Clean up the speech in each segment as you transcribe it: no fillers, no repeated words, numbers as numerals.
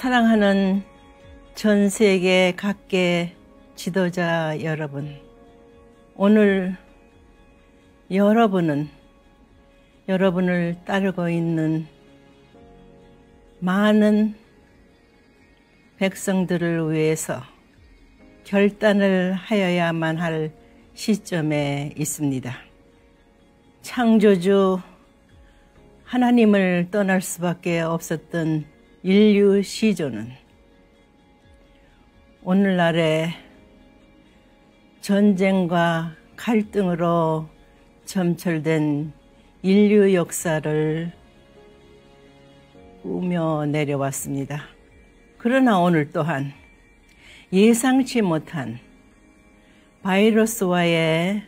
사랑하는 전 세계 각계 지도자 여러분, 오늘 여러분은 여러분을 따르고 있는 많은 백성들을 위해서 결단을 하여야만 할 시점에 있습니다. 창조주 하나님을 떠날 수밖에 없었던 인류 시조는 오늘날의 전쟁과 갈등으로 점철된 인류 역사를 꾸며 내려왔습니다. 그러나 오늘 또한 예상치 못한 바이러스와의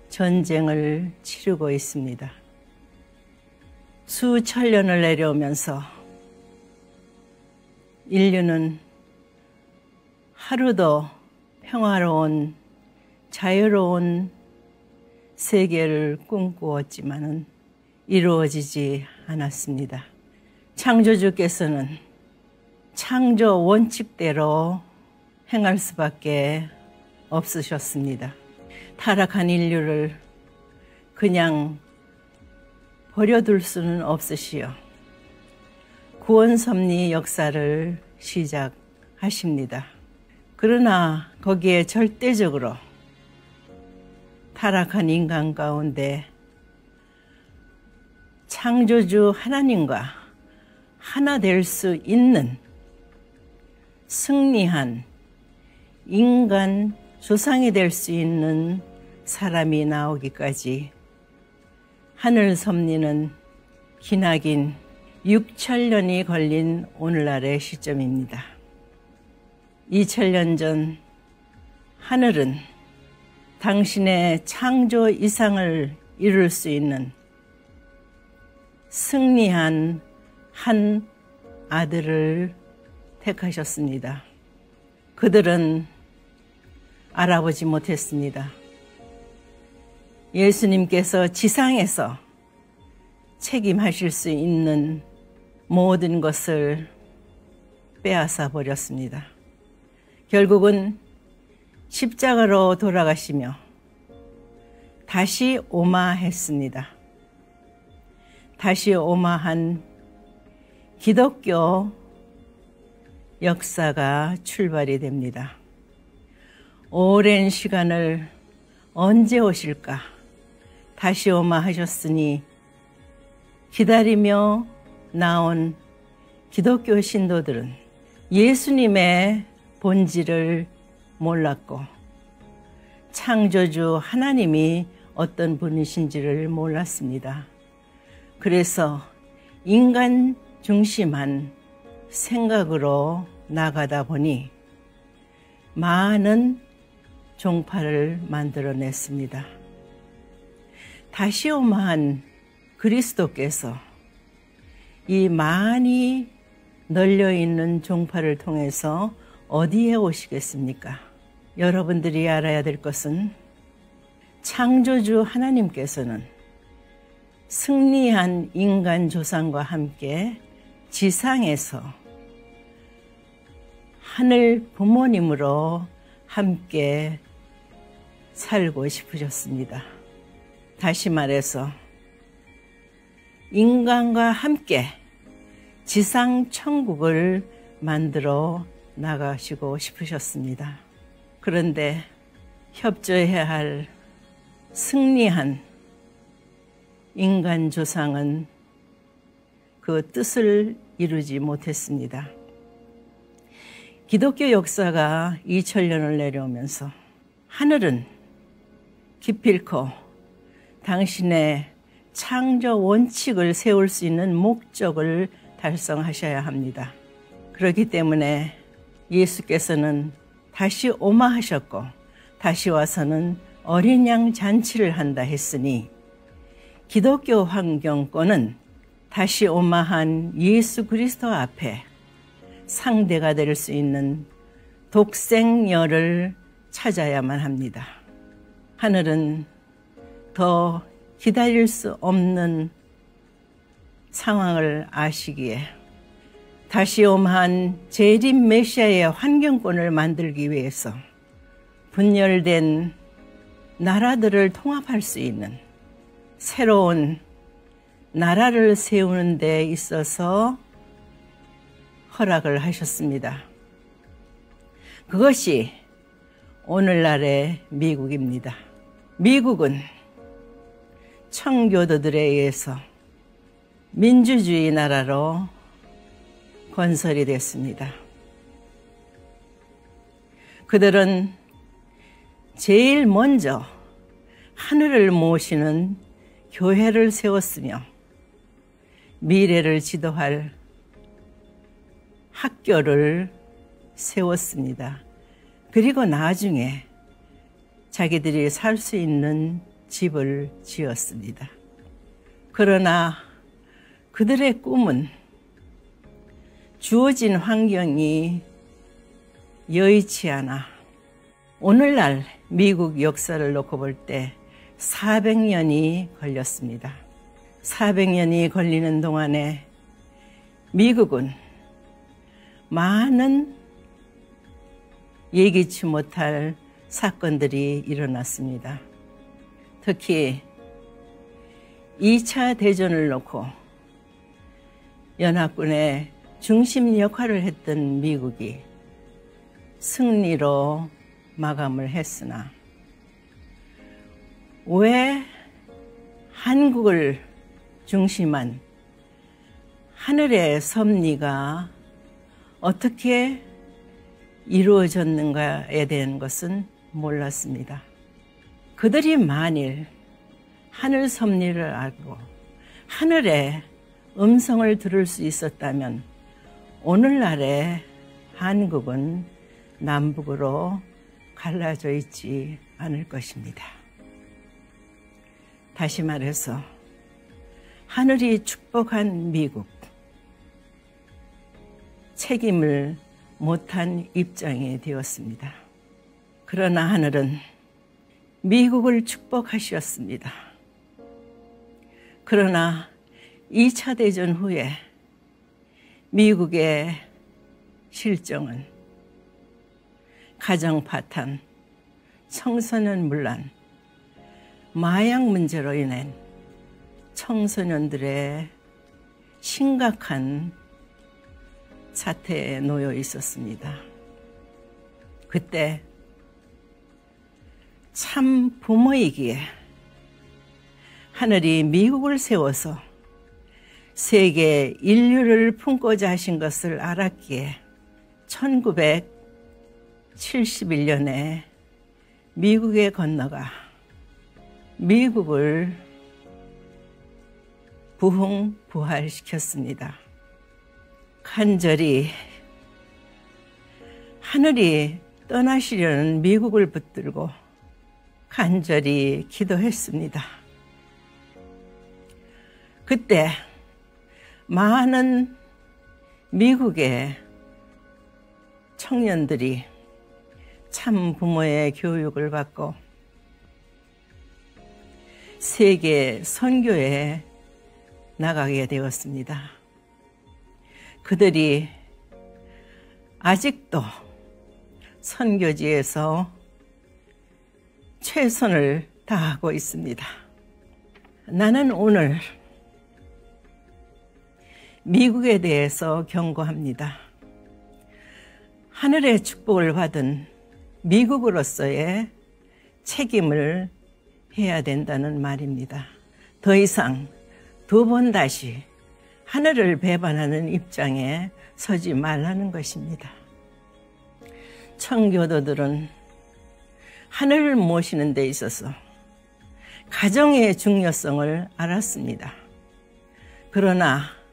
전쟁을 치르고 있습니다. 수천 년을 내려오면서 인류는 하루도 평화로운 자유로운 세계를 꿈꾸었지만은 이루어지지 않았습니다. 창조주께서는 창조 원칙대로 행할 수밖에 없으셨습니다. 타락한 인류를 그냥 버려둘 수는 없으시오. 구원 섭리 역사를 시작하십니다. 그러나 거기에 절대적으로 타락한 인간 가운데 창조주 하나님과 하나 될 수 있는 승리한 인간 조상이 될 수 있는 사람이 나오기까지 하늘 섭리는 기나긴 6,000년이 걸린 오늘날의 시점입니다. 2,000년 전 하늘은 당신의 창조 이상을 이룰 수 있는 승리한 한 아들을 택하셨습니다. 그들은 알아보지 못했습니다. 예수님께서 지상에서 책임하실 수 있는 모든 것을 빼앗아 버렸습니다. 결국은 십자가로 돌아가시며 다시 오마했습니다. 다시 오마한 기독교 역사가 출발이 됩니다. 오랜 시간을 언제 오실까 다시 오마하셨으니 기다리며 나온 기독교 신도들은 예수님의 본질을 몰랐고 창조주 하나님이 어떤 분이신지를 몰랐습니다. 그래서 인간 중심한 생각으로 나가다 보니 많은 종파를 만들어냈습니다. 다시 오마한 그리스도께서 이 많이 널려있는 종파를 통해서 어디에 오시겠습니까? 여러분들이 알아야 될 것은 창조주 하나님께서는 승리한 인간 조상과 함께 지상에서 하늘 부모님으로 함께 살고 싶으셨습니다. 다시 말해서 인간과 함께 지상 천국을 만들어 나가시고 싶으셨습니다. 그런데 협조해야 할 승리한 인간 조상은 그 뜻을 이루지 못했습니다. 기독교 역사가 2000년을 내려오면서 하늘은 기필코 당신의 창조 원칙을 세울 수 있는 목적을 달성하셔야 합니다. 그렇기 때문에 예수께서는 다시 오마하셨고 다시 와서는 어린 양 잔치를 한다 했으니 기독교 환경권은 다시 오마한 예수 그리스도 앞에 상대가 될 수 있는 독생녀를 찾아야만 합니다. 하늘은 더 기다릴 수 없는 상황을 아시기에 다시옴한 재림 메시아의 환경권을 만들기 위해서 분열된 나라들을 통합할 수 있는 새로운 나라를 세우는 데 있어서 허락을 하셨습니다. 그것이 오늘날의 미국입니다. 미국은 청교도들에 의해서 민주주의 나라로 건설이 됐습니다. 그들은 제일 먼저 하늘을 모시는 교회를 세웠으며 미래를 지도할 학교를 세웠습니다. 그리고 나중에 자기들이 살 수 있는 집을 지었습니다. 그러나 그들의 꿈은 주어진 환경이 여의치 않아 오늘날 미국 역사를 놓고 볼 때 400년이 걸렸습니다. 400년이 걸리는 동안에 미국은 많은 예기치 못할 사건들이 일어났습니다. 특히 2차 대전을 놓고 연합군의 중심 역할을 했던 미국이 승리로 마감을 했으나 왜 한국을 중심한 하늘의 섭리가 어떻게 이루어졌는가에 대한 것은 몰랐습니다. 그들이 만일 하늘 섭리를 알고 하늘의 음성을 들을 수 있었다면 오늘날의 한국은 남북으로 갈라져 있지 않을 것입니다. 다시 말해서 하늘이 축복한 미국, 책임을 못한 입장이 되었습니다. 그러나 하늘은 미국을 축복하셨습니다. 그러나 2차 대전 후에 미국의 실정은 가정 파탄, 청소년 문란, 마약 문제로 인한 청소년들의 심각한 사태에 놓여 있었습니다. 그때 참 부모이기에 하늘이 미국을 세워서 세계 인류를 품고자 하신 것을 알았기에 1971년에 미국에 건너가 미국을 부흥부활시켰습니다. 간절히 하늘이 떠나시려는 미국을 붙들고 간절히 기도했습니다. 그때 많은 미국의 청년들이 참 부모의 교육을 받고 세계 선교에 나가게 되었습니다. 그들이 아직도 선교지에서 최선을 다하고 있습니다. 나는 오늘 미국에 대해서 경고합니다. 하늘의 축복을 받은 미국으로서의 책임을 해야 된다는 말입니다. 더 이상 두 번 다시 하늘을 배반하는 입장에 서지 말라는 것입니다. 청교도들은 하늘을 모시는 데 있어서 가정의 중요성을 알았습니다. 그러나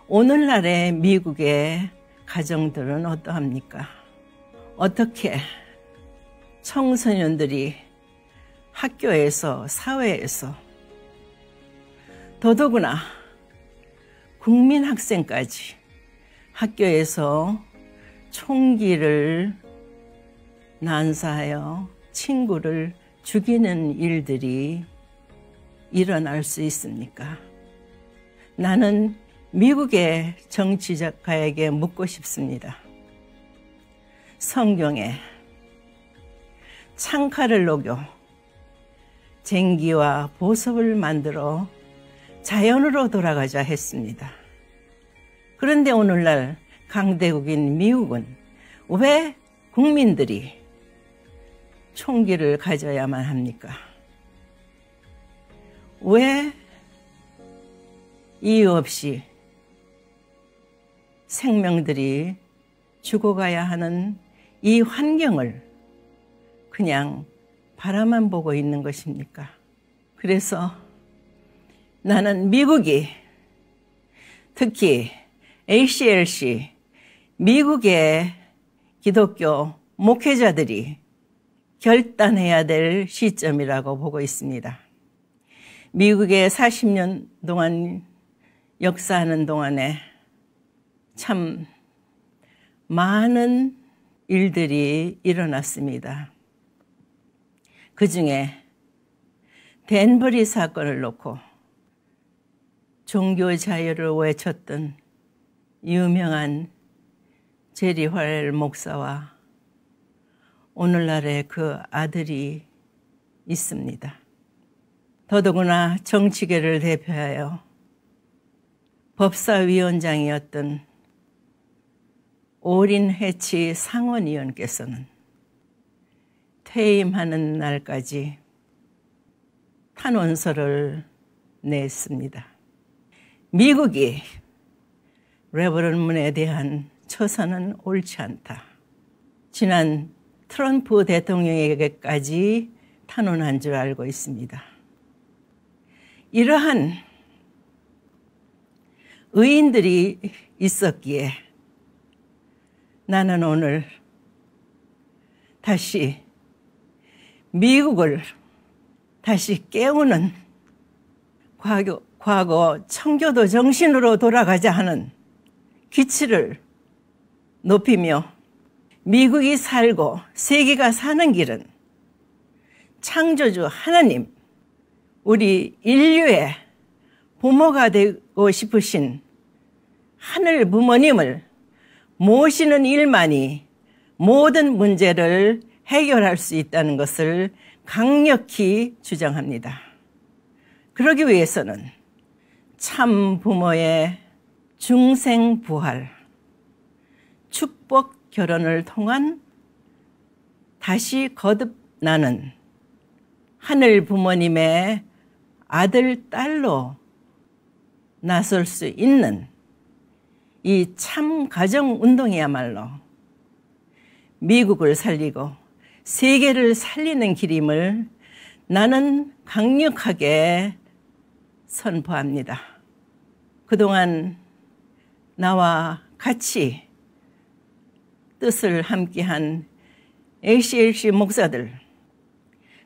오늘날의 미국의 가정들은 어떠합니까? 어떻게 청소년들이 학교에서, 사회에서, 더더구나 국민학생까지 학교에서 총기를 난사하여 친구를 죽이는 일들이 일어날 수 있습니까? 나는 미국의 정치가에게 묻고 싶습니다. 성경에 창칼을 녹여 쟁기와 보석을 만들어 자연으로 돌아가자 했습니다. 그런데 오늘날 강대국인 미국은 왜 국민들이 총기를 가져야만 합니까? 왜 이유 없이 생명들이 죽어가야 하는 이 환경을 그냥 바라만 보고 있는 것입니까? 그래서 나는 미국이, 특히 ACLC, 미국의 기독교 목회자들이 결단해야 될 시점이라고 보고 있습니다. 미국에 40년 동안 역사하는 동안에 참 많은 일들이 일어났습니다. 그 중에 댄버리 사건을 놓고 종교 자유를 외쳤던 유명한 제리 활 목사와 오늘날의 그 아들이 있습니다. 더더구나 정치계를 대표하여 법사위원장이었던 오린 해치 상원의원께서는 퇴임하는 날까지 탄원서를 냈습니다. 미국이 레버런문에 대한 처사는 옳지 않다. 지난 트럼프 대통령에게까지 탄원한 줄 알고 있습니다. 이러한 의인들이 있었기에 나는 오늘 다시 미국을 다시 깨우는 과거 청교도 정신으로 돌아가자 하는 기치를 높이며 미국이 살고 세계가 사는 길은 창조주 하나님, 우리 인류의 부모가 되고 싶으신 하늘 부모님을 모시는 일만이 모든 문제를 해결할 수 있다는 것을 강력히 주장합니다. 그러기 위해서는 참 부모의 중생 부활, 축복 결혼을 통한 다시 거듭나는 하늘 부모님의 아들, 딸로 나설 수 있는 이 참 가정 운동이야말로 미국을 살리고 세계를 살리는 길임을 나는 강력하게 선포합니다. 그동안 나와 같이 뜻을 함께한 ACLC 목사들,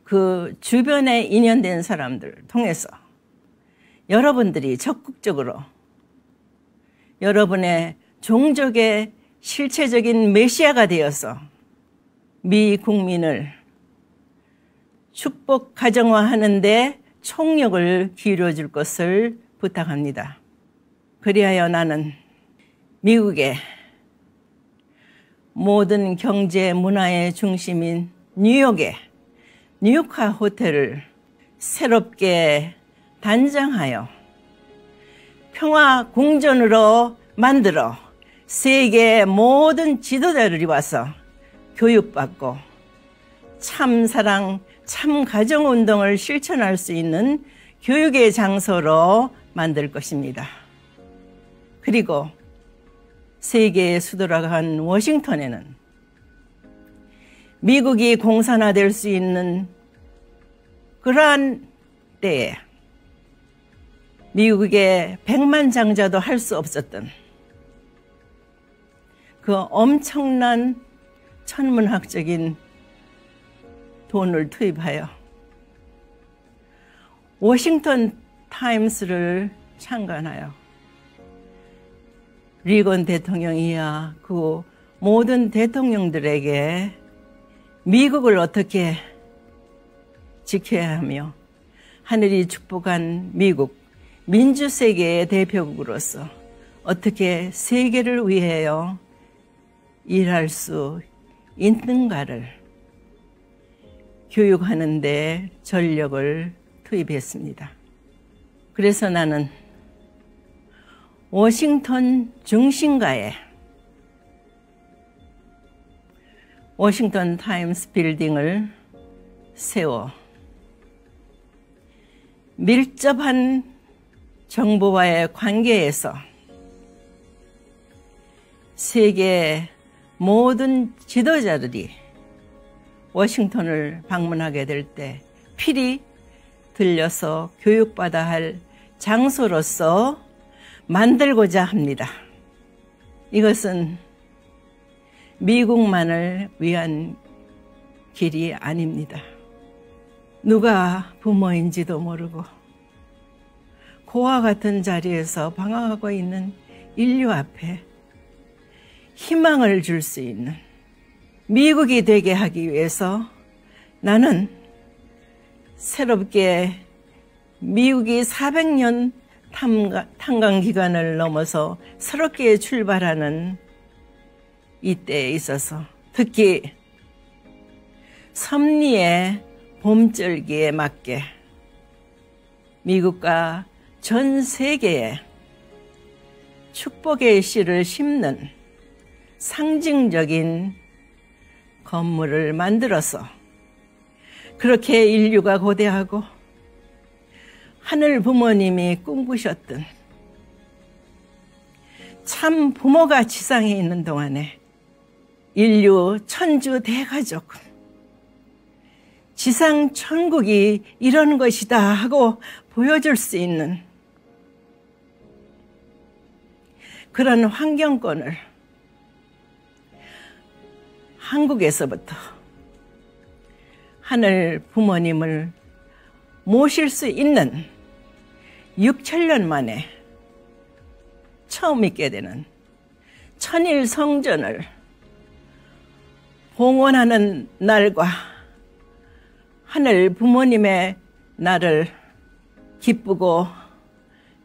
그 주변에 인연된 사람들 통해서 여러분들이 적극적으로 여러분의 종족의 실체적인 메시아가 되어서 미 국민을 축복 가정화하는 데 총력을 기울여줄 것을 부탁합니다. 그리하여 나는 미국의 모든 경제 문화의 중심인 뉴욕의 뉴욕화 호텔을 새롭게 단장하여 평화 궁전으로 만들어 세계의 모든 지도자들이 와서 교육받고 참 사랑, 참 가정운동을 실천할 수 있는 교육의 장소로 만들 것입니다. 그리고 세계의 수도라고 한 워싱턴에는 미국이 공산화될 수 있는 그러한 때에 미국의 백만장자도 할 수 없었던 그 엄청난 천문학적인 돈을 투입하여 워싱턴 타임스를 창간하여 리건 대통령 이하 그 모든 대통령들에게 미국을 어떻게 지켜야 하며 하늘이 축복한 미국 민주세계의 대표국으로서 어떻게 세계를 위하여 일할 수 있는가를 교육하는 데 전력을 투입했습니다. 그래서 나는 워싱턴 중심가에 워싱턴 타임스 빌딩을 세워 밀접한 정보와의 관계에서 세계 모든 지도자들이 워싱턴을 방문하게 될 때 필히 들려서 교육받아야 할 장소로서 만들고자 합니다. 이것은 미국만을 위한 길이 아닙니다. 누가 부모인지도 모르고 고와 같은 자리에서 방황하고 있는 인류 앞에 희망을 줄 수 있는 미국이 되게 하기 위해서 나는 새롭게 미국이 400년 탄광 기간을 넘어서 새롭게 출발하는 이때에 있어서 특히 섭리의 봄절기에 맞게 미국과 전 세계에 축복의 씨를 심는 상징적인 건물을 만들어서 그렇게 인류가 고대하고 하늘 부모님이 꿈꾸셨던 참 부모가 지상에 있는 동안에 인류 천주 대가족 지상 천국이 이런 것이다 하고 보여줄 수 있는 그런 환경권을 한국에서부터 하늘 부모님을 모실 수 있는 6,000년 만에 처음 있게 되는 천일 성전을 봉헌하는 날과 하늘 부모님의 날을 기쁘고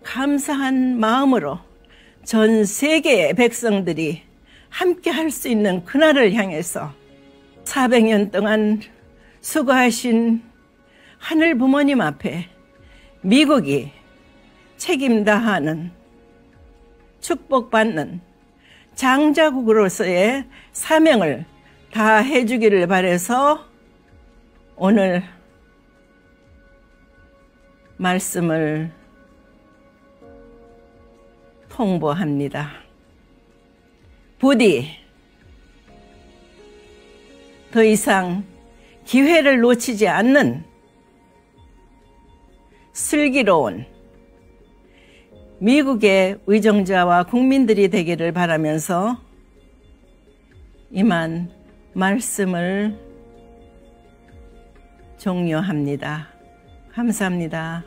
감사한 마음으로 전 세계의 백성들이 함께 할 수 있는 그날을 향해서 400년 동안 수고하신 하늘 부모님 앞에 미국이 책임 다하는 축복받는 장자국으로서의 사명을 다해 주기를 바라서 오늘 말씀을 통보합니다. 부디 더 이상 기회를 놓치지 않는 슬기로운 미국의 의정자와 국민들이 되기를 바라면서 이만 말씀을 종료합니다. 감사합니다.